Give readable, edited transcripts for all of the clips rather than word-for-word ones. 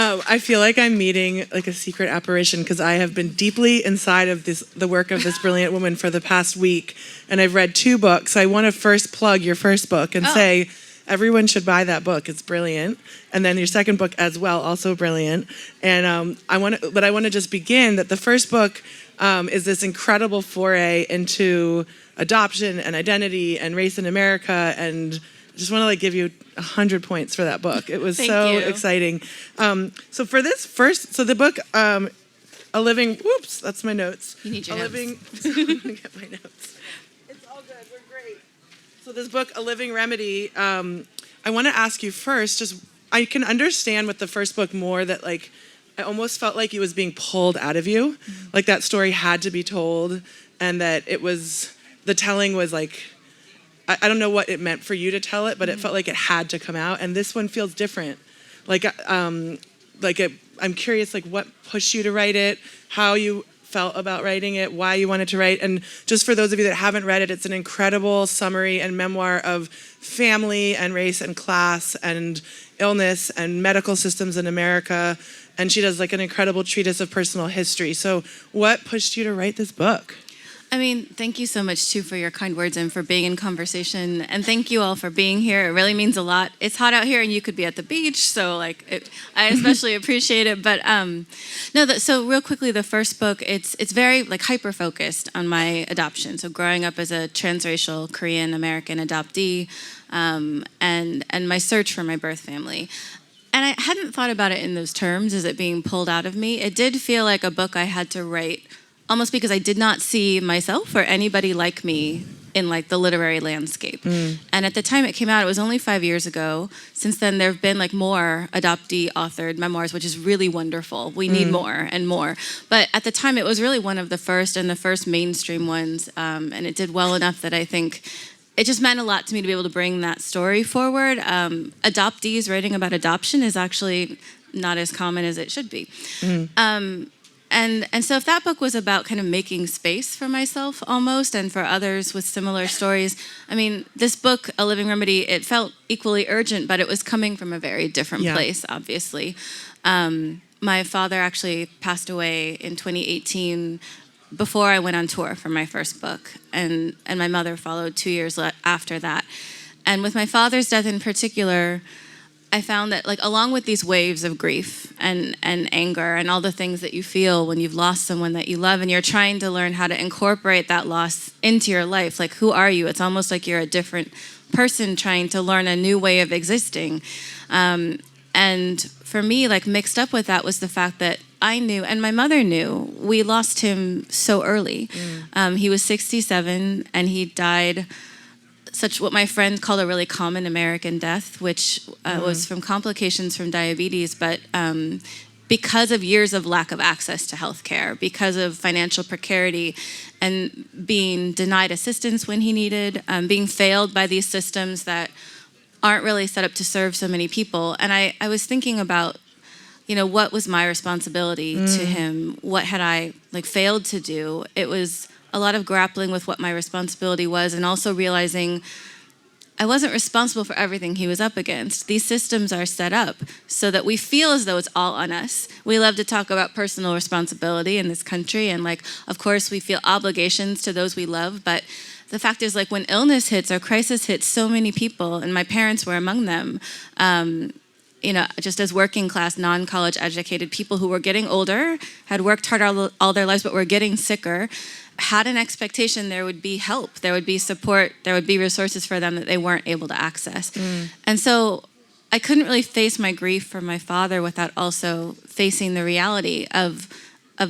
I feel like I'm meeting like a secret apparition because I have been deeply inside of the work of this brilliant woman for the past week, and I've read 2 books. I want to first plug your first book and say everyone should buy that book. It's brilliant, and then your second book as well, also brilliant. And I want to just begin that the first book is this incredible foray into adoption and identity and race in America, and I just want to give you 100 points for that book. It was so exciting. So for this first, so the book, A Living, whoops, that's my notes. You need your notes. I'm gonna get my notes. It's all good, we're great. So this book, A Living Remedy, I want to ask you first, just, I can understand with the first book more that I almost felt like it was being pulled out of you. Mm-hmm. Like that story had to be told, and that it was, the telling was I don't know what it meant for you to tell it, but it felt like it had to come out. And this one feels different. I'm curious, what pushed you to write it, how you felt about writing it, why you wanted to write. And just for those of you that haven't read it, it's an incredible summary and memoir of family and race and class and illness and medical systems in America. And she does an incredible treatise of personal history. So what pushed you to write this book? I mean, thank you so much, too, for your kind words and for being in conversation. And thank you all for being here. It really means a lot. It's hot out here, and you could be at the beach, so I especially appreciate it. But so real quickly, the first book, it's very hyper-focused on my adoption. So growing up as a transracial Korean-American adoptee, and my search for my birth family. And I hadn't thought about it in those terms, as it being pulled out of me. It did feel like a book I had to write almost because I did not see myself or anybody like me in the literary landscape. And at the time it came out, it was only 5 years ago. Since then, there have been more adoptee authored memoirs, which is really wonderful. We need more and more. But at the time, it was really one of the first mainstream ones. And it did well enough that I think it just meant a lot to me to be able to bring that story forward. Adoptees writing about adoption is actually not as common as it should be. And so if that book was about kind of making space for myself almost, and for others with similar stories, I mean, this book, A Living Remedy, it felt equally urgent, but it was coming from a very different place, obviously. My father actually passed away in 2018 before I went on tour for my first book, and my mother followed 2 years after that. And with my father's death in particular, I found that along with these waves of grief and anger and all the things that you feel when you've lost someone that you love, and you're trying to learn how to incorporate that loss into your life, who are you? It's almost like you're a different person trying to learn a new way of existing. And for me, mixed up with that was the fact that I knew, and my mother knew, we lost him so early. He was 67 and he died what my friend called a really common American death, which was from complications from diabetes, but because of years of lack of access to healthcare, because of financial precarity, and being denied assistance when he needed, being failed by these systems that aren't really set up to serve so many people. And I was thinking about, what was my responsibility to him? What had I failed to do? It was a lot of grappling with what my responsibility was, and also realizing I wasn't responsible for everything he was up against. These systems are set up so that we feel as though it's all on us. We love to talk about personal responsibility in this country, and of course we feel obligations to those we love, but the fact is when illness hits or crisis hits so many people, and my parents were among them, just as working class, non-college educated people who were getting older, had worked hard all their lives, but were getting sicker, had an expectation there would be help, there would be support, there would be resources for them that they weren't able to access. And so I couldn't really face my grief for my father without also facing the reality of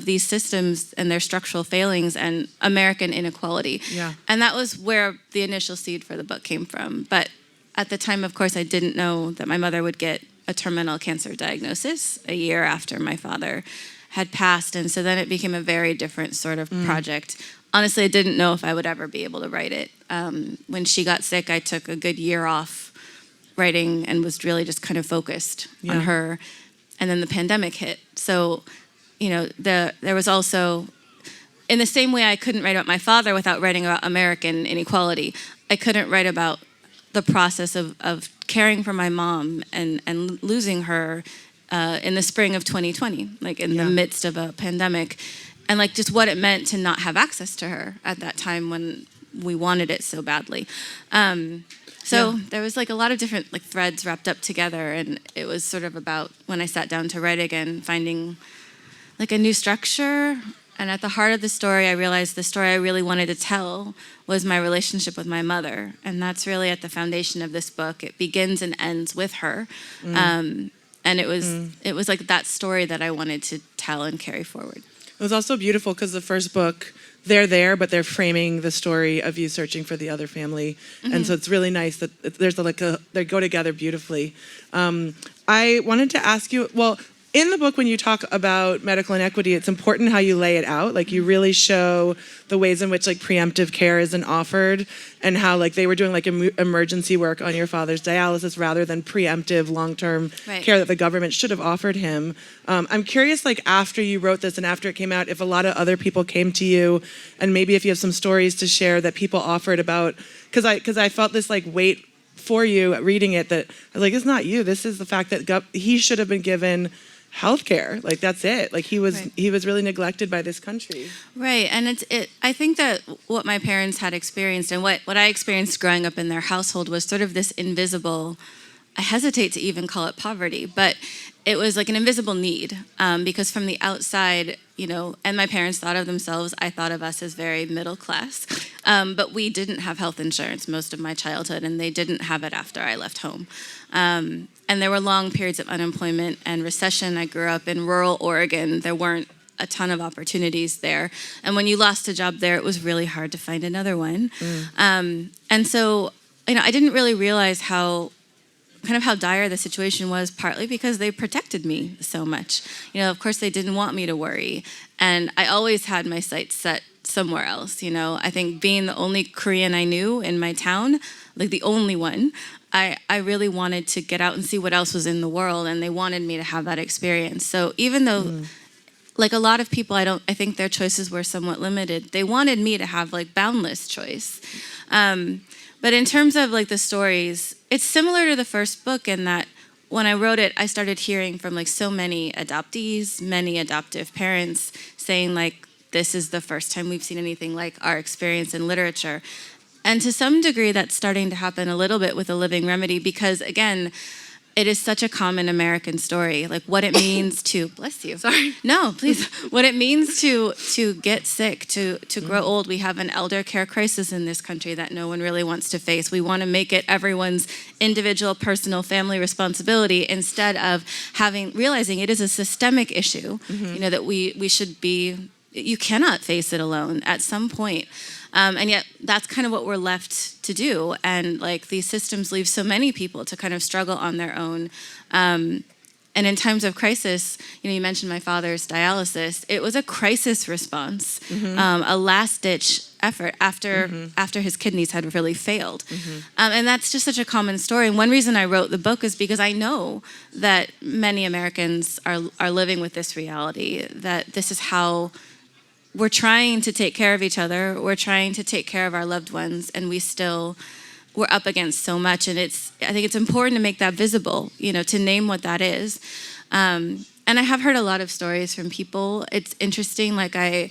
these systems and their structural failings and American inequality. And that was where the initial seed for the book came from. But at the time, of course, I didn't know that my mother would get a terminal cancer diagnosis a year after my father had passed, and so then it became a very different sort of project. Honestly, I didn't know if I would ever be able to write it. When she got sick, I took a good year off writing and was really just kind of focused on her, and then the pandemic hit. So, there was also, in the same way I couldn't write about my father without writing about American inequality, I couldn't write about the process of caring for my mom and losing her in the spring of 2020, like in the midst of a pandemic, and like just what it meant to not have access to her at that time when we wanted it so badly. There was like a lot of different like threads wrapped up together, and it was sort of about, when I sat down to write again, finding like a new structure. And at the heart of the story, I realized the story I really wanted to tell was my relationship with my mother. And that's really at the foundation of this book. It begins and ends with her. And it was like that story that I wanted to tell and carry forward. It was also beautiful because the first book, they're there, but they're framing the story of you searching for the other family. And so it's really nice that there's they go together beautifully. I wanted to ask you, well, in the book, when you talk about medical inequity, it's important how you lay it out. Like, you really show the ways in which like preemptive care isn't offered, and how like they were doing like emergency work on your father's dialysis rather than preemptive long-term care that the government should have offered him. I'm curious, like after you wrote this and after it came out, if a lot of other people came to you, and maybe if you have some stories to share that people offered about, because I felt this like weight for you reading it, that I was like, it's not you. This is the fact that he should have been given healthcare. Like, that's it. Like, he was really neglected by this country. Right. And I think that what my parents had experienced and what I experienced growing up in their household was sort of this invisible, I hesitate to even call it poverty, but it was like an invisible need, because from the outside, and my parents thought of themselves, I thought of us as very middle class, but we didn't have health insurance most of my childhood, and they didn't have it after I left home. And there were long periods of unemployment and recession. I grew up in rural Oregon. There weren't a ton of opportunities there. And when you lost a job there, it was really hard to find another one. And so, I didn't really realize how dire the situation was, partly because they protected me so much. Of course, they didn't want me to worry. And I always had my sights set somewhere else. I think being the only Korean I knew in my town, like the only one, I really wanted to get out and see what else was in the world, and they wanted me to have that experience. So even though, like a lot of people, I think their choices were somewhat limited, they wanted me to have like boundless choice. But in terms of like the stories, it's similar to the first book in that when I wrote it, I started hearing from like so many adoptees, many adoptive parents saying like, this is the first time we've seen anything like our experience in literature. And to some degree, that's starting to happen a little bit with A Living Remedy because, again, it is such a common American story. Like what it means to, bless you. Sorry. No, please. What it means to get sick, to grow old. We have an elder care crisis in this country that no one really wants to face. We want to make it everyone's individual, personal, family responsibility instead of realizing it is a systemic issue, that we should be, you cannot face it alone at some point. And yet that's kind of what we're left to do. And like these systems leave so many people to kind of struggle on their own. And in times of crisis, you mentioned my father's dialysis. It was a crisis response, a last-ditch effort after his kidneys had really failed. And that's just such a common story. And one reason I wrote the book is because I know that many Americans are living with this reality, that this is how we're trying to take care of each other, we're trying to take care of our loved ones, and we're up against so much. And I think it's important to make that visible, to name what that is. And I have heard a lot of stories from people. It's interesting, like I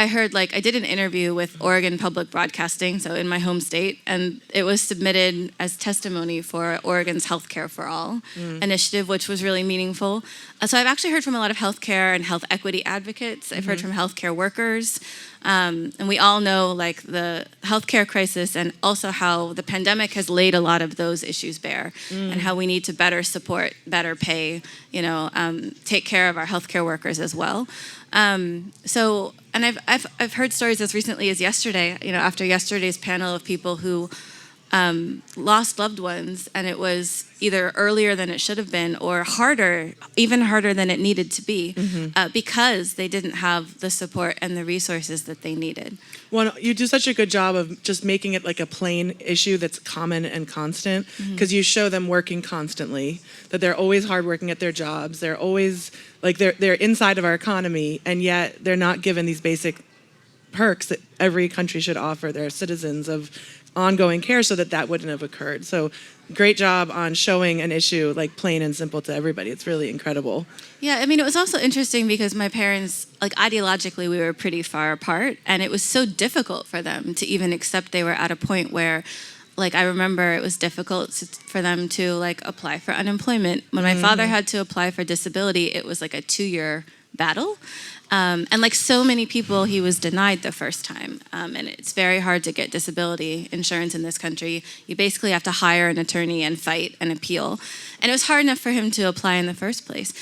heard, I did an interview with Oregon Public Broadcasting, so in my home state, and it was submitted as testimony for Oregon's Healthcare for All initiative, which was really meaningful. So I've actually heard from a lot of healthcare and health equity advocates. I've heard from healthcare workers, and we all know the healthcare crisis and also how the pandemic has laid a lot of those issues bare, and how we need to better support, better pay, take care of our healthcare workers as well. And I've heard stories as recently as yesterday, after yesterday's panel of people who lost loved ones, and it was either earlier than it should have been or even harder than it needed to be, because they didn't have the support and the resources that they needed. Well, you do such a good job of just making it like a plain issue that's common and constant, because you show them working constantly, that they're always hardworking at their jobs, they're always they're inside of our economy, and yet they're not given these basic perks that every country should offer their citizens of ongoing care so that wouldn't have occurred. So great job on showing an issue like plain and simple to everybody. It's really incredible. Yeah, I mean, it was also interesting because my parents, like ideologically, we were pretty far apart, and it was so difficult for them to even accept they were at a point where, like, I remember it was difficult for them to like apply for unemployment. When my father had to apply for disability, it was like a 2-year battle. And like so many people, he was denied the first time. And it's very hard to get disability insurance in this country. You basically have to hire an attorney and fight and appeal. And it was hard enough for him to apply in the first place.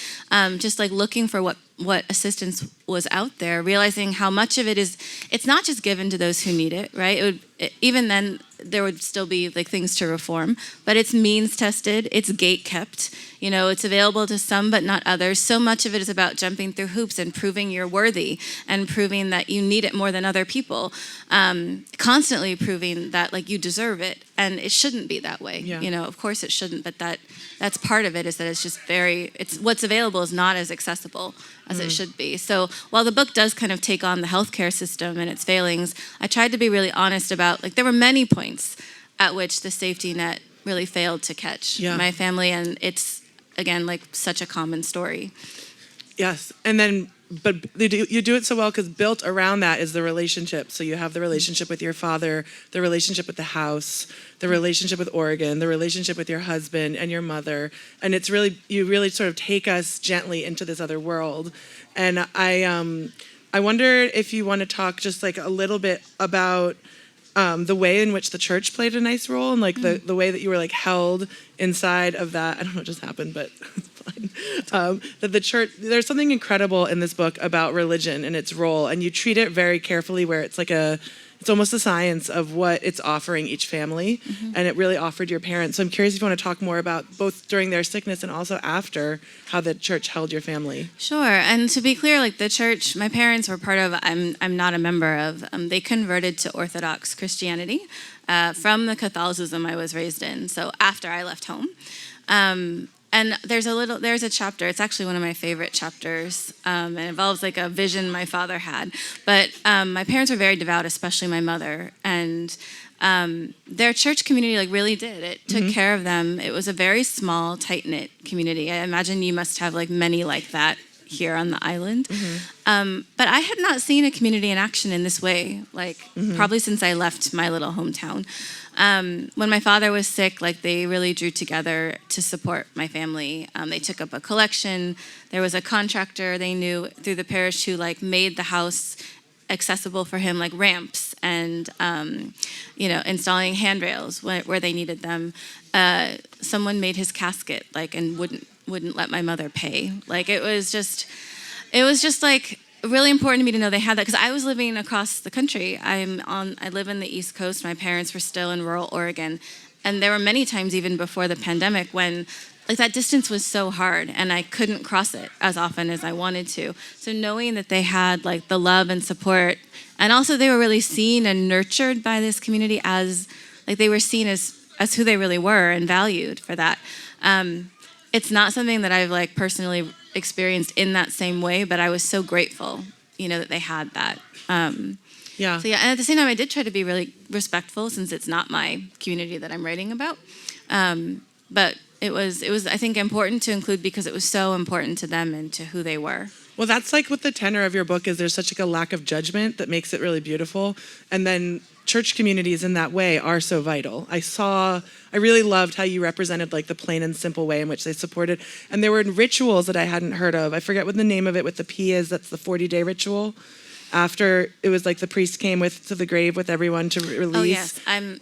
Just like looking for what assistance was out there, realizing how much of it is, it's not just given to those who need it, right? Even then, there would still be like things to reform, but it's means tested, it's gate kept, it's available to some but not others. So much of it is about jumping through hoops and proving you're worthy and proving that you need it more than other people, constantly proving that like you deserve it, and it shouldn't be that way. Yeah. Of course it shouldn't, but that's part of it, is that it's just it's what's available is not as accessible as it should be. So while the book does kind of take on the healthcare system and its failings, I tried to be really honest about, like, there were many points at which the safety net really failed to catch my family, and it's, again, like such a common story. Yes, and then, but you do it so well because built around that is the relationship. So you have the relationship with your father, the relationship with the house, the relationship with Oregon, the relationship with your husband and your mother, and it's really, you really sort of take us gently into this other world. And I wonder if you want to talk just like a little bit about the way in which the church played a nice role, and like the way that you were like held inside of that. I don't know what just happened, but it's fine. That the church, there's something incredible in this book about religion and its role, and you treat it very carefully, where it's like it's almost a science of what it's offering each family, and it really offered your parents. So I'm curious if you want to talk more about both during their sickness and also after, how the church held your family. Sure, and to be clear, like the church, my parents were part of, I'm not a member of, they converted to Orthodox Christianity from the Catholicism I was raised in, so after I left home. And there's a chapter, it's actually one of my favorite chapters, and it involves like a vision my father had. But my parents were very devout, especially my mother, and their church community like really did. It took care of them. It was a very small, tight-knit community. I imagine you must have like many like that here on the island. But I had not seen a community in action in this way, like probably since I left my little hometown. When my father was sick, like they really drew together to support my family. They took up a collection. There was a contractor they knew through the parish who like made the house accessible for him, like ramps and installing handrails where they needed them. Someone made his casket, like, and wouldn't let my mother pay. Like it was just like really important to me to know they had that, because I was living across the country. I live in the East Coast. My parents were still in rural Oregon, and there were many times even before the pandemic when like that distance was so hard and I couldn't cross it as often as I wanted to. So knowing that they had like the love and support, and also they were really seen and nurtured by this community as like they were seen as who they really were and valued for that. It's not something that I've like personally experienced in that same way, but I was so grateful, that they had that. So yeah, and at the same time, I did try to be really respectful since it's not my community that I'm writing about. But it was I think important to include because it was so important to them and to who they were. Well, that's like what the tenor of your book is. There's such like a lack of judgment that makes it really beautiful. And then church communities in that way are so vital. I really loved how you represented like the plain and simple way in which they supported. And there were rituals that I hadn't heard of. I forget what the name of it with the P is. That's the 40-day ritual. After it was like the priest came to the grave with everyone to release. Oh yes,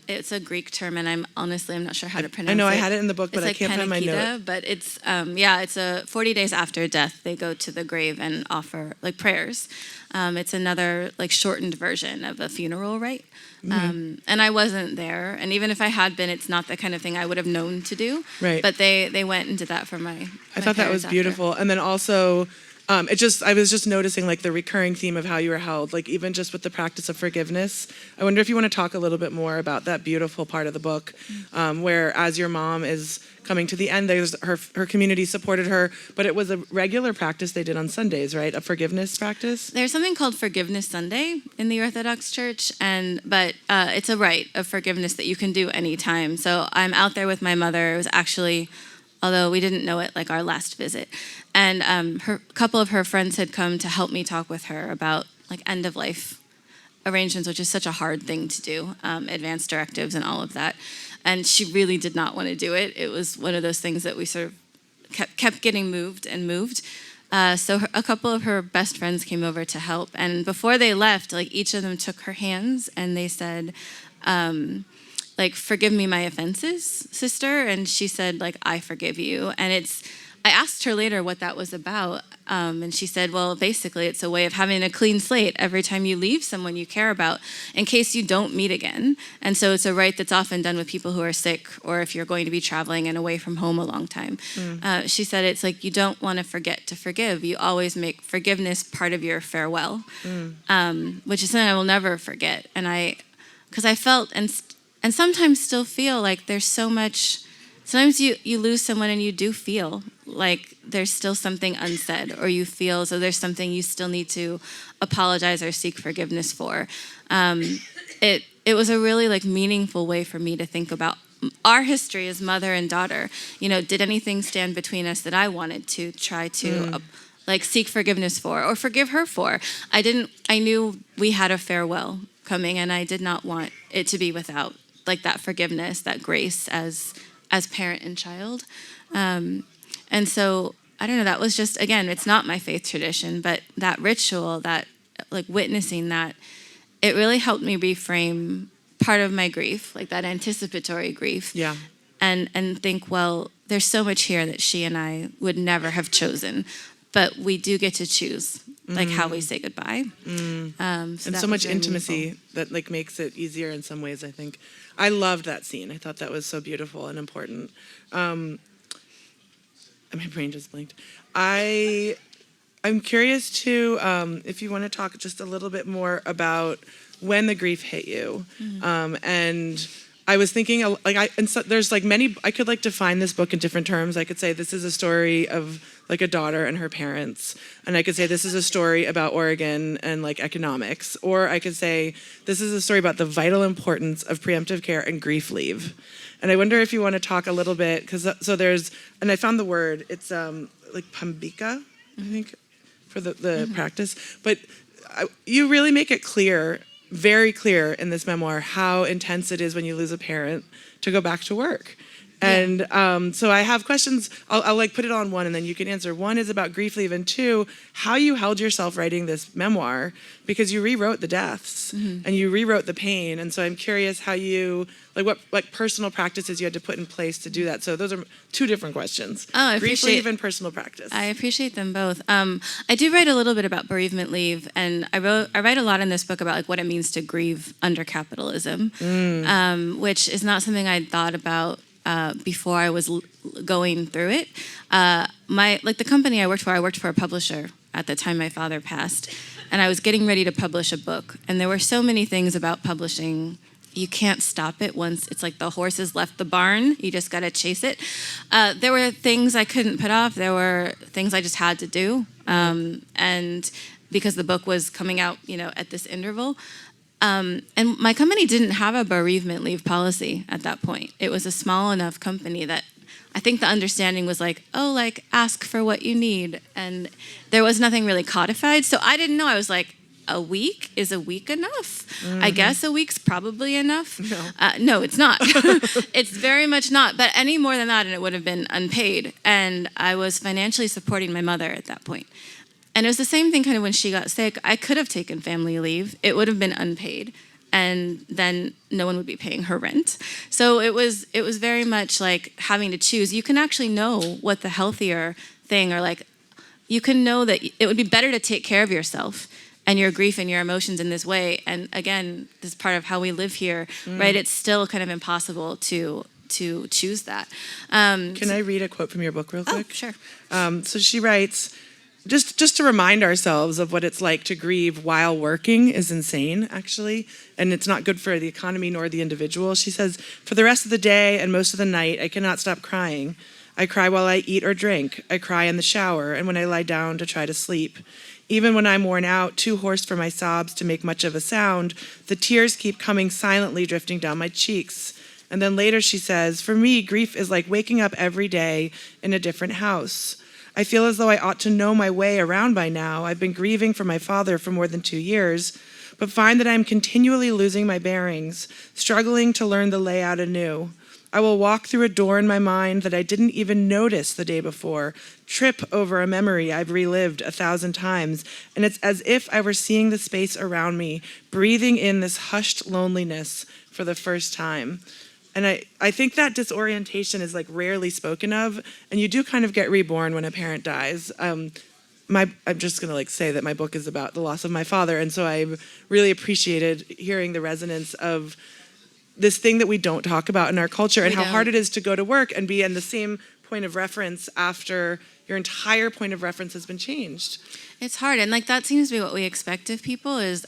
it's a Greek term, and I'm not sure how to pronounce it. I know I had it in the book, but I can't find my note. But it's it's a 40 days after death. They go to the grave and offer like prayers. It's another like shortened version of a funeral rite. And I wasn't there, and even if I had been, it's not the kind of thing I would have known to do. Right. But they went and did that for my. I thought that was beautiful, and then also. I was just noticing like the recurring theme of how you were held, like even just with the practice of forgiveness. I wonder if you want to talk a little bit more about that beautiful part of the book, where as your mom is coming to the end, there's her community supported her, but it was a regular practice they did on Sundays, right? A forgiveness practice. There's something called Forgiveness Sunday in the Orthodox Church, but it's a rite of forgiveness that you can do anytime. So I'm out there with my mother. It was actually, although we didn't know it, like our last visit. And a couple of her friends had come to help me talk with her about like end of life arrangements, which is such a hard thing to do, advance directives and all of that. And she really did not want to do it. It was one of those things that we sort of kept getting moved and moved. So a couple of her best friends came over to help. And before they left, like each of them took her hands and they said, like, forgive me my offenses, sister. And she said, like, I forgive you. And I asked her later what that was about. And she said, well, basically it's a way of having a clean slate every time you leave someone you care about in case you don't meet again. And so it's a rite that's often done with people who are sick or if you're going to be traveling and away from home a long time. She said it's like you don't want to forget to forgive. You always make forgiveness part of your farewell, which is something I will never forget. And because I felt and sometimes still feel like there's so much. Sometimes you lose someone and you do feel like there's still something unsaid, or you feel as though there's something you still need to apologize or seek forgiveness for. It was a really like meaningful way for me to think about our history as mother and daughter. You know, did anything stand between us that I wanted to try to like seek forgiveness for or forgive her for? I knew we had a farewell coming, and I did not want it to be without like that forgiveness, that grace as parent and child. And so, I don't know, that was just, again, it's not my faith tradition, but that ritual, that like witnessing that, it really helped me reframe part of my grief, like that anticipatory grief. Yeah. And think, well, there's so much here that she and I would never have chosen, but we do get to choose like how we say goodbye. And so much intimacy that like makes it easier in some ways, I think. I loved that scene. I thought that was so beautiful and important. My brain just blinked. I'm curious too, if you want to talk just a little bit more about when the grief hit you. And I was thinking, there's like many, I could like define this book in different terms. I could say this is a story of like a daughter and her parents. And I could say this is a story about Oregon and like economics. Or I could say this is a story about the vital importance of preemptive care and grief leave. And I wonder if you want to talk a little bit, because so there's, and I found the word, it's like pambika, I think, for the practice. But you really make it clear, very clear in this memoir, how intense it is when you lose a parent to go back to work. And so I have questions. I'll like put it on one and then you can answer. One is about grief leave, and two, how you held yourself writing this memoir, because you rewrote the deaths and you rewrote the pain. And so I'm curious how you, like what like personal practices you had to put in place to do that. So those are two different questions. Oh, I grief leave and personal practice. I appreciate them both. I do write a little bit about bereavement leave, and I write a lot in this book about like what it means to grieve under capitalism, which is not something I'd thought about before I was going through it. The company I worked for a publisher at the time my father passed, and I was getting ready to publish a book. And there were so many things about publishing. You can't stop it once it's like the horse has left the barn. You just got to chase it. There were things I couldn't put off. There were things I just had to do. And because the book was coming out, at this interval. And my company didn't have a bereavement leave policy at that point. It was a small enough company that I think the understanding was like, ask for what you need. And there was nothing really codified. So I didn't know. I was like, a week? Is a week enough? I guess a week's probably enough. No, it's not. It's very much not. But any more than that, and it would have been unpaid. And I was financially supporting my mother at that point. And it was the same thing kind of when she got sick. I could have taken family leave. It would have been unpaid. And then no one would be paying her rent. So it was very much like having to choose. You can actually know what the healthier thing, or like, you can know that it would be better to take care of yourself and your grief and your emotions in this way. And again, this is part of how we live here, right? It's still kind of impossible to choose that. Can I read a quote from your book real quick? Oh, sure. So she writes, just to remind ourselves of what it's like to grieve while working is insane, actually. And it's not good for the economy nor the individual. She says, for the rest of the day and most of the night, I cannot stop crying. I cry while I eat or drink. I cry in the shower and when I lie down to try to sleep. Even when I'm worn out, too hoarse for my sobs to make much of a sound, the tears keep coming silently drifting down my cheeks. And then later she says, for me, grief is like waking up every day in a different house. I feel as though I ought to know my way around by now. I've been grieving for my father for more than 2 years, but find that I'm continually losing my bearings, struggling to learn the layout anew. I will walk through a door in my mind that I didn't even notice the day before, trip over a memory I've relived 1,000 times, and it's as if I were seeing the space around me, breathing in this hushed loneliness for the first time. And I think that disorientation is like rarely spoken of, and you do kind of get reborn when a parent dies. I'm just gonna say that my book is about the loss of my father, and so I really appreciated hearing the resonance of this thing that we don't talk about in our culture and how hard it is to go to work and be in the same point of reference after your entire point of reference has been changed. It's hard, and like that seems to be what we expect of people is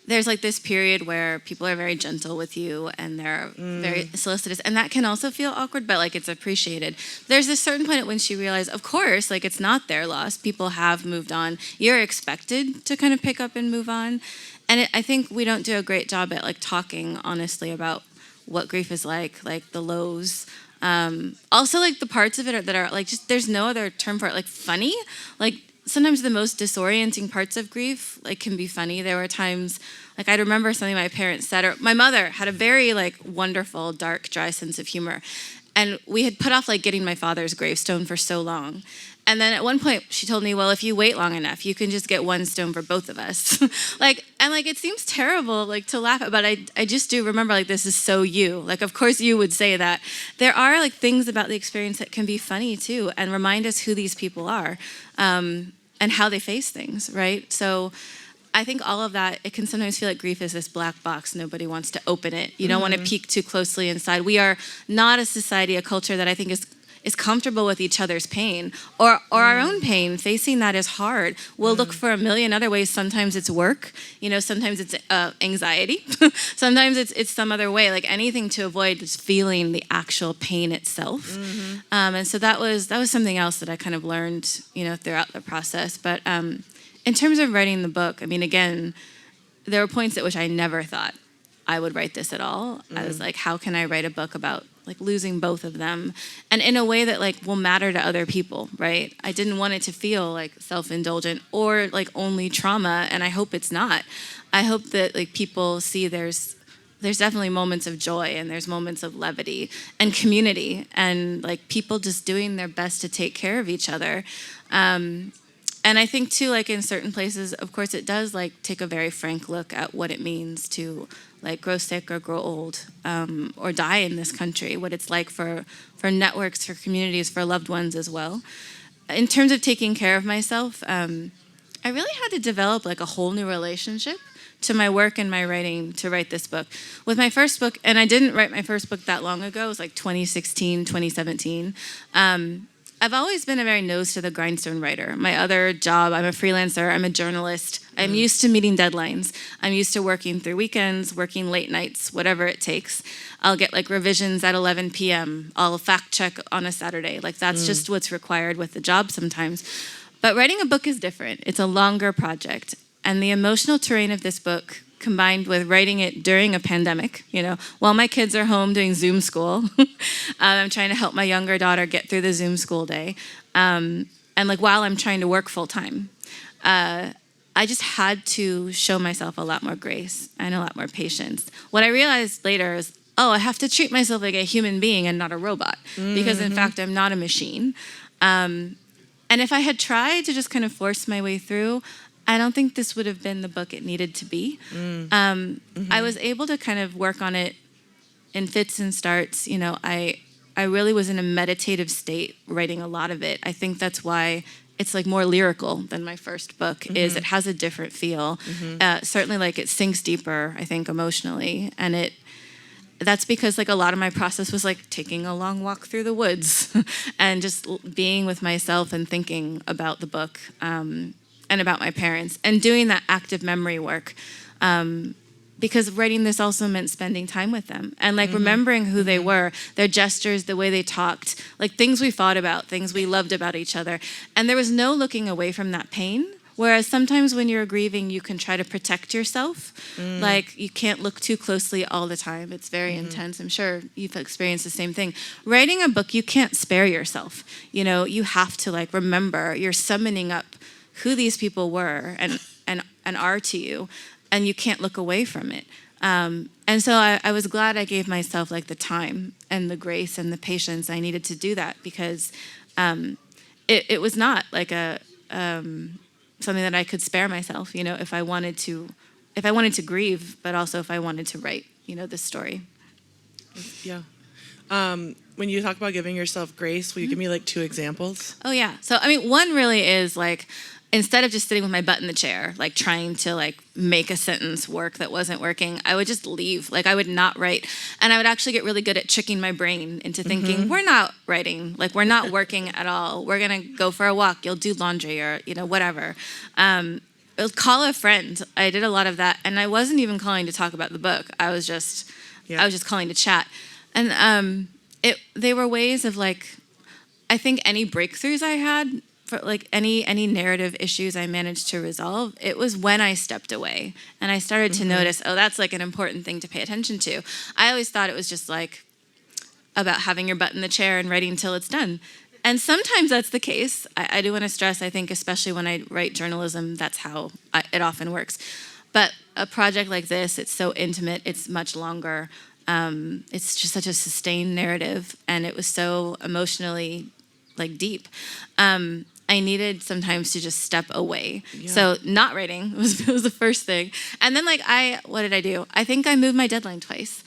there's like this period where people are very gentle with you and they're very solicitous, and that can also feel awkward, but like it's appreciated. There's a certain point at when she realized, of course, like it's not their loss. People have moved on. You're expected to kind of pick up and move on. And I think we don't do a great job at like talking honestly about what grief is like the lows. Also like the parts of it that are like just there's no other term for it, like funny. Like sometimes the most disorienting parts of grief like can be funny. There were times like I remember something my parents said, or my mother had a very like wonderful, dark, dry sense of humor. And we had put off like getting my father's gravestone for so long. And then at one point she told me, well, if you wait long enough, you can just get one stone for both of us. And it seems terrible like to laugh at, but I just do remember like this is so you. Like, of course you would say that. There are like things about the experience that can be funny too and remind us who these people are and how they face things, right? So I think all of that, it can sometimes feel like grief is this black box. Nobody wants to open it. You don't want to peek too closely inside. We are not a society, a culture that I think is comfortable with each other's pain or our own pain. Facing that is hard. We'll look for a million other ways. Sometimes it's work, sometimes it's anxiety. Sometimes it's some other way, like anything to avoid just feeling the actual pain itself. And so that was something else that I kind of learned, throughout the process. But in terms of writing the book, I mean, again, there were points at which I never thought I would write this at all. I was like, how can I write a book about like losing both of them and in a way that like will matter to other people, right? I didn't want it to feel like self-indulgent or like only trauma, and I hope it's not. I hope that like people see there's definitely moments of joy and there's moments of levity and community and like people just doing their best to take care of each other. And I think too, like in certain places, of course, it does like take a very frank look at what it means to like grow sick or grow old or die in this country, what it's like for networks, for communities, for loved ones as well. In terms of taking care of myself, I really had to develop like a whole new relationship to my work and my writing to write this book. With my first book, and I didn't write my first book that long ago, it was like 2016, 2017. I've always been a very nose to the grindstone writer. My other job, I'm a freelancer, I'm a journalist. I'm used to meeting deadlines. I'm used to working through weekends, working late nights, whatever it takes. I'll get like revisions at 11 p.m. I'll fact check on a Saturday. Like that's just what's required with the job sometimes. But writing a book is different. It's a longer project. And the emotional terrain of this book, combined with writing it during a pandemic, while my kids are home doing Zoom school. I'm trying to help my younger daughter get through the Zoom school day. And like while I'm trying to work full time, I just had to show myself a lot more grace and a lot more patience. What I realized later is, I have to treat myself like a human being and not a robot, because in fact, I'm not a machine. And if I had tried to just kind of force my way through, I don't think this would have been the book it needed to be. I was able to kind of work on it in fits and starts. I really was in a meditative state writing a lot of it. I think that's why it's like more lyrical than my first book. Is it has a different feel. Certainly like it sinks deeper, I think, emotionally. And that's because like a lot of my process was like taking a long walk through the woods and just being with myself and thinking about the book and about my parents and doing that active memory work. Because writing this also meant spending time with them and like remembering who they were, their gestures, the way they talked, like things we fought about, things we loved about each other. And there was no looking away from that pain. Whereas sometimes when you're grieving, you can try to protect yourself. Like you can't look too closely all the time. It's very intense. I'm sure you've experienced the same thing. Writing a book, you can't spare yourself. You know, you have to like remember, you're summoning up who these people were and are to you, and you can't look away from it. And so I was glad I gave myself like the time and the grace and the patience I needed to do that, because it was not like a something that I could spare myself, you know, if I wanted to grieve, but also if I wanted to write, you know, this story. Yeah. When you talk about giving yourself grace, will you give me like 2 examples? Oh yeah. So I mean, one really is like, instead of just sitting with my butt in the chair, like trying to like make a sentence work that wasn't working, I would just leave. Like I would not write. And I would actually get really good at tricking my brain into thinking, we're not writing, like we're not working at all. We're going to go for a walk. You'll do laundry or, you know, whatever. Call a friend. I did a lot of that. And I wasn't even calling to talk about the book. I was just calling to chat. And they were ways of like, I think any breakthroughs I had, for like any narrative issues I managed to resolve, it was when I stepped away and I started to notice, oh, that's like an important thing to pay attention to. I always thought it was just like about having your butt in the chair and writing until it's done. And sometimes that's the case. I do want to stress, I think, especially when I write journalism, that's how it often works. But a project like this, it's so intimate, it's much longer. It's just such a sustained narrative, and it was so emotionally like deep. I needed sometimes to just step away. Yeah. So not writing was the first thing. And then like what did I do? I think I moved my deadline twice.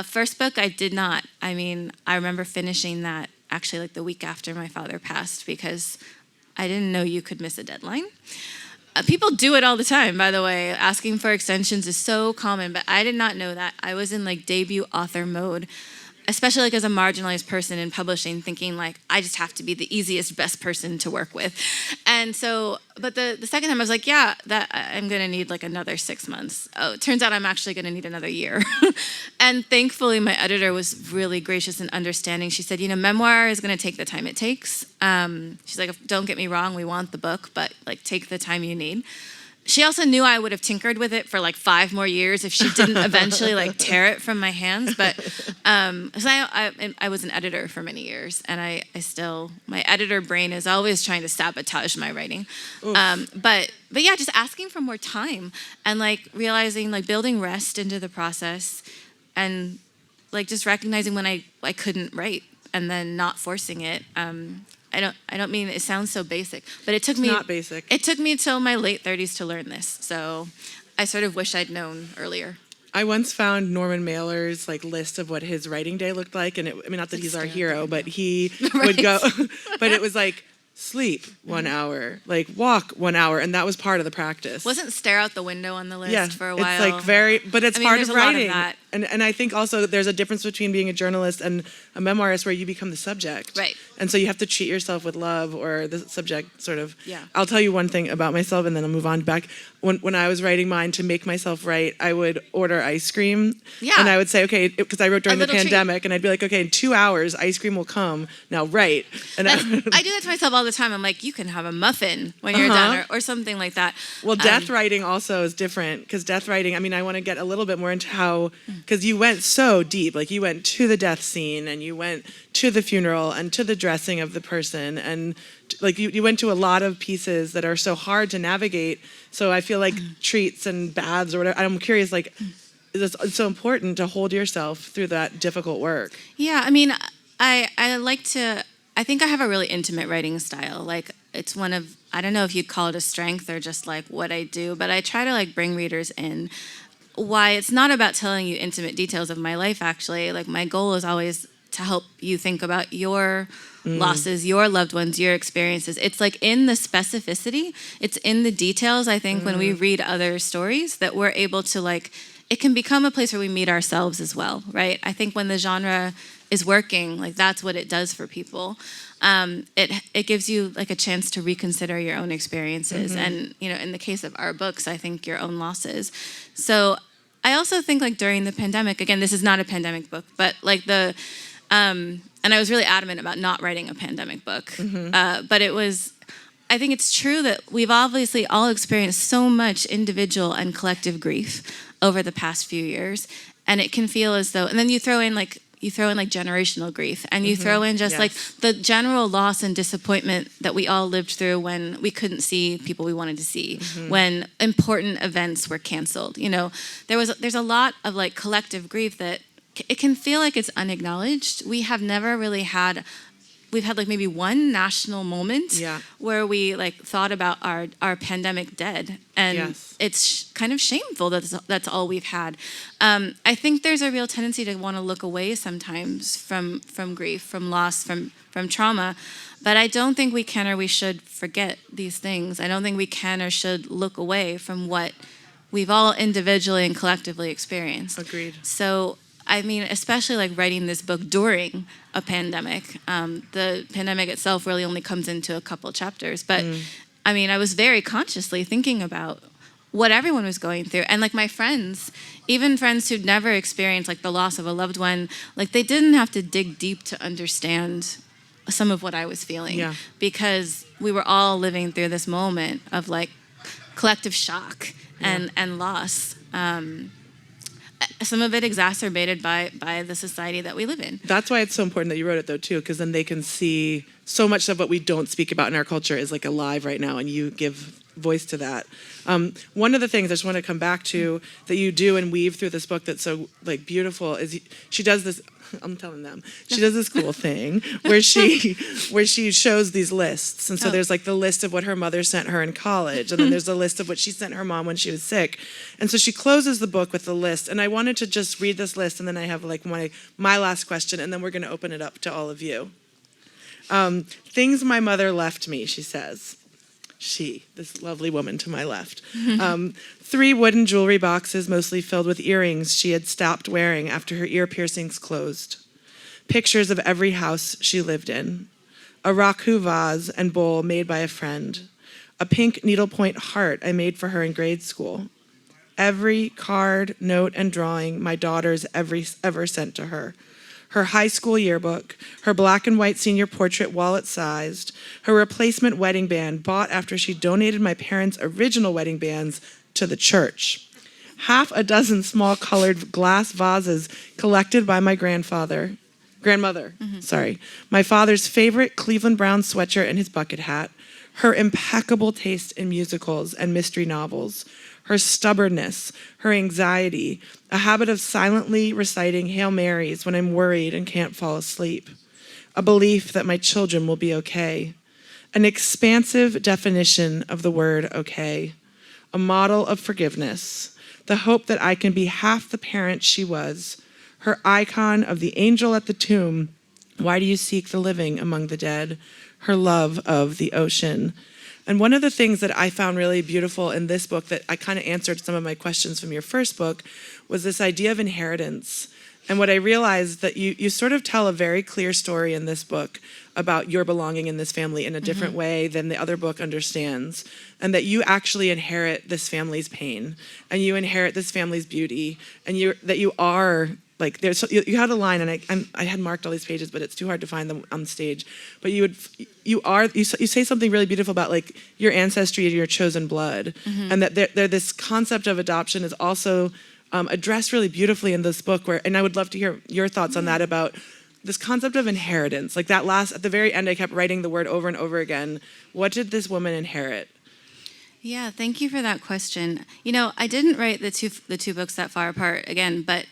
First book, I did not. I mean, I remember finishing that actually like the week after my father passed, because I didn't know you could miss a deadline. People do it all the time, by the way. Asking for extensions is so common, but I did not know that. I was in like debut author mode, especially like as a marginalized person in publishing, thinking like, I just have to be the easiest, best person to work with. And so, but the second time I was like, yeah, that I'm gonna need like another 6 months. Oh, it turns out I'm actually gonna need another year. And thankfully my editor was really gracious and understanding. She said, you know, memoir is gonna take the time it takes. She's like, don't get me wrong, we want the book, but like take the time you need. She also knew I would have tinkered with it for like 5 more years if she didn't eventually like tear it from my hands. But so I was an editor for many years, and I still, my editor brain is always trying to sabotage my writing. But yeah, just asking for more time and like realizing, like building rest into the process, and like just recognizing when I couldn't write, and then not forcing it. I don't mean it sounds so basic, but it took me not basic. It took me till my late 30s to learn this. So I sort of wish I'd known earlier. I once found Norman Mailer's like list of what his writing day looked like, and I mean, not that he's our hero, but he would go, but it was like sleep 1 hour, like walk 1 hour, and that was part of the practice. Wasn't stare out the window on the list for a while? It's like but it's part of writing. A lot of that. And I think also that there's a difference between being a journalist and a memoirist, where you become the subject. Right. And so you have to treat yourself with love, or the subject sort of. Yeah. I'll tell you one thing about myself, and then I'll move on back. When I was writing mine, to make myself write, I would order ice cream. Yeah. And I would say, okay, because I wrote during the pandemic, and I'd be like, okay, in 2 hours, ice cream will come. Now write. And I do that to myself all the time. I'm like, you can have a muffin when you're done, or something like that. Well, death writing also is different, because death writing, I mean, I want to get a little bit more into how, because you went so deep, like you went to the death scene, and you went to the funeral, and to the dressing of the person, and like you went to a lot of pieces that are so hard to navigate. So I feel like treats and baths or whatever, I'm curious, like, it's so important to hold yourself through that difficult work. Yeah, I mean, I like to, I think I have a really intimate writing style. Like, it's one of, I don't know if you'd call it a strength or just like what I do, but I try to like bring readers in. Why it's not about telling you intimate details of my life, actually. Like, my goal is always to help you think about your losses, your loved ones, your experiences. It's like in the specificity, it's in the details, I think, when we read other stories, that we're able to like it can become a place where we meet ourselves as well, right? I think when the genre is working, like that's what it does for people. It gives you like a chance to reconsider your own experiences, and in the case of our books, I think your own losses. So I also think like during the pandemic, again, this is not a pandemic book, but like and I was really adamant about not writing a pandemic book, but I think it's true that we've obviously all experienced so much individual and collective grief over the past few years, and it can feel as though, and then you throw in like generational grief, and you throw in just like the general loss and disappointment that we all lived through when we couldn't see people we wanted to see, when important events were canceled. There's a lot of like collective grief that it can feel like it's unacknowledged. We've had like maybe one national moment where we like thought about our pandemic dead, and it's kind of shameful that that's all we've had. I think there's a real tendency to want to look away sometimes from grief, from loss, from trauma, but I don't think we can or we should forget these things. I don't think we can or should look away from what we've all individually and collectively experienced. Agreed. So I mean, especially like writing this book during a pandemic. The pandemic itself really only comes into a couple chapters, but I mean, I was very consciously thinking about what everyone was going through. And like my friends, even friends who'd never experienced like the loss of a loved one, like they didn't have to dig deep to understand some of what I was feeling, because we were all living through this moment of like collective shock and loss. Some of it exacerbated by the society that we live in. That's why it's so important that you wrote it, though, too, because then they can see so much of what we don't speak about in our culture is like alive right now, and you give voice to that. One of the things I just want to come back to that you do and weave through this book that's so like beautiful is she does this. I'm telling them. She does this cool thing where she shows these lists. And so there's like the list of what her mother sent her in college. And then there's the list of what she sent her mom when she was sick. And so she closes the book with the list. And I wanted to just read this list, and then I have like my last question, and then we're going to open it up to all of you. Things my mother left me, she says. This lovely woman to my left. 3 wooden jewelry boxes, mostly filled with earrings she had stopped wearing after her ear piercings closed. Pictures of every house she lived in. A raku vase and bowl made by a friend. A pink needlepoint heart I made for her in grade school. Every card, note, and drawing my daughters ever sent to her. Her high school yearbook, her black and white senior portrait wallet-sized, her replacement wedding band bought after she donated my parents' original wedding bands to the church. 6 small colored glass vases collected by my grandmother. My father's favorite Cleveland Brown sweatshirt and his bucket hat. Her impeccable taste in musicals and mystery novels. Her stubbornness, her anxiety, a habit of silently reciting Hail Marys when I'm worried and can't fall asleep, a belief that my children will be okay, an expansive definition of the word okay, a model of forgiveness, the hope that I can be half the parent she was, her icon of the angel at the tomb, why do you seek the living among the dead, her love of the ocean. And one of the things that I found really beautiful in this book that I kind of answered some of my questions from your first book was this idea of inheritance. And what I realized that you sort of tell a very clear story in this book about your belonging in this family in a different way than the other book understands. And that you actually inherit this family's pain, and you inherit this family's beauty, and that you are like, you had a line, and I had marked all these pages, but it's too hard to find them on stage. But you say something really beautiful about like your ancestry and your chosen blood, and that this concept of adoption is also addressed really beautifully in this book. And I would love to hear your thoughts on that, about this concept of inheritance. Like that at the very end, I kept writing the word over and over again. What did this woman inherit? Yeah, thank you for that question. I didn't write the two books that far apart again, but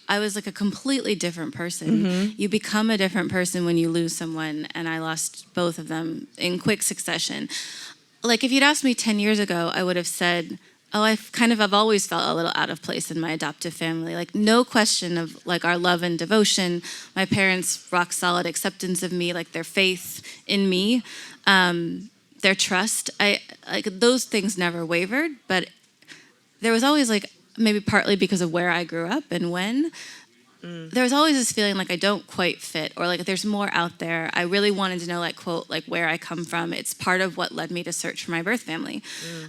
I was like a completely different person. You become a different person when you lose someone, and I lost both of them in quick succession. Like if you'd asked me 10 years ago, I would have said, I've always felt a little out of place in my adoptive family. Like no question of like our love and devotion, my parents' rock solid acceptance of me, like their faith in me, their trust. Those things never wavered, but there was always like maybe partly because of where I grew up and when, there was always this feeling like I don't quite fit, or like there's more out there. I really wanted to know, like, quote, like where I come from. It's part of what led me to search for my birth family,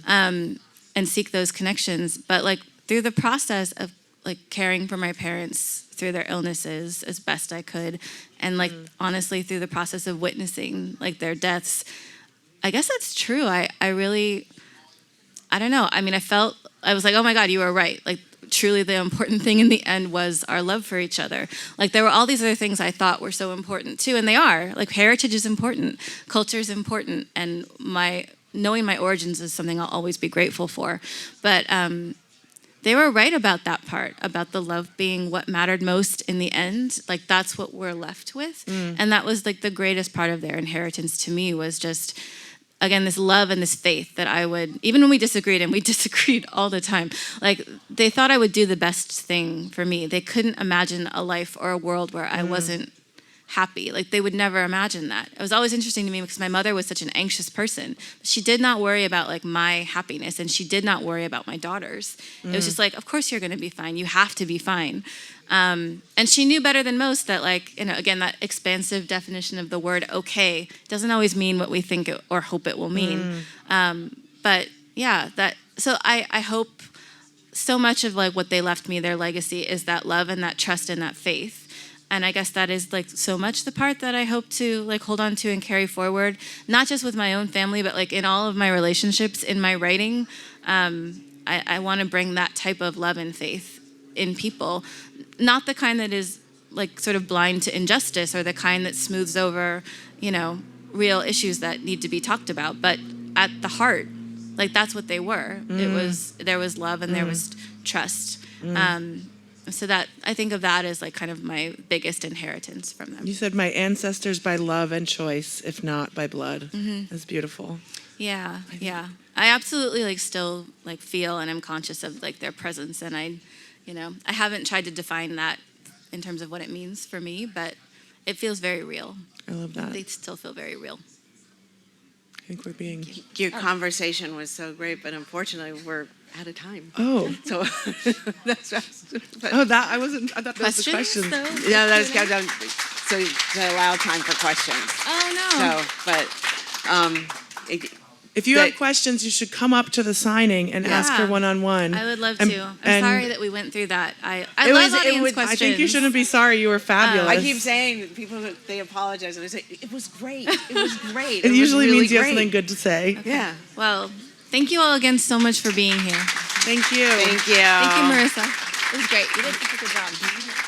and seek those connections. But like through the process of like caring for my parents through their illnesses as best I could, and like honestly through the process of witnessing like their deaths, I guess that's true. I really, I don't know. I mean, I was like, oh my God, you were right. Like, truly the important thing in the end was our love for each other. Like, there were all these other things I thought were so important too, and they are. Like, heritage is important, culture is important, and knowing my origins is something I'll always be grateful for. But they were right about that part, about the love being what mattered most in the end. Like, that's what we're left with. And that was like the greatest part of their inheritance to me, was just, again, this love and this faith that I would, even when we disagreed, and we disagreed all the time, like they thought I would do the best thing for me. They couldn't imagine a life or a world where I wasn't happy. Like they would never imagine that. It was always interesting to me because my mother was such an anxious person. She did not worry about like my happiness, and she did not worry about my daughters. It was just like, of course you're going to be fine. You have to be fine. And she knew better than most that, like, you know, again, that expansive definition of the word okay doesn't always mean what we think it or hope it will mean. But yeah, so I hope so much of like what they left me, their legacy, is that love and that trust and that faith. And I guess that is like so much the part that I hope to like hold on to and carry forward, not just with my own family, but like in all of my relationships, in my writing. I want to bring that type of love and faith in people, not the kind that is like sort of blind to injustice, or the kind that smooths over, you know, real issues that need to be talked about, but at the heart, like that's what they were. There was love and there was trust. So that, I think of that as like kind of my biggest inheritance from them. You said my ancestors by love and choice, if not by blood. That's beautiful. Yeah, yeah. I absolutely like still like feel and am conscious of like their presence, and I haven't tried to define that in terms of what it means for me, but it feels very real. I love that. They still feel very real. I think we're being... Your conversation was so great, but unfortunately we're out of time. Oh. So that's but I thought that was the questions. yeah, that's good. So to allow time for questions. Oh no. So, but if you have questions, you should come up to the signing and ask her one-on-one. I would love to. I'm sorry that we went through that. I love audience questions. I think you shouldn't be sorry. You were fabulous. I keep saying, people, they apologize, and I say, it was great. It was great. It usually really means you have great. something good to say. Okay. Yeah. Well, thank you all again so much for being here. Thank you. Thank you. Thank you, Merissa. It was great. You did such a good job.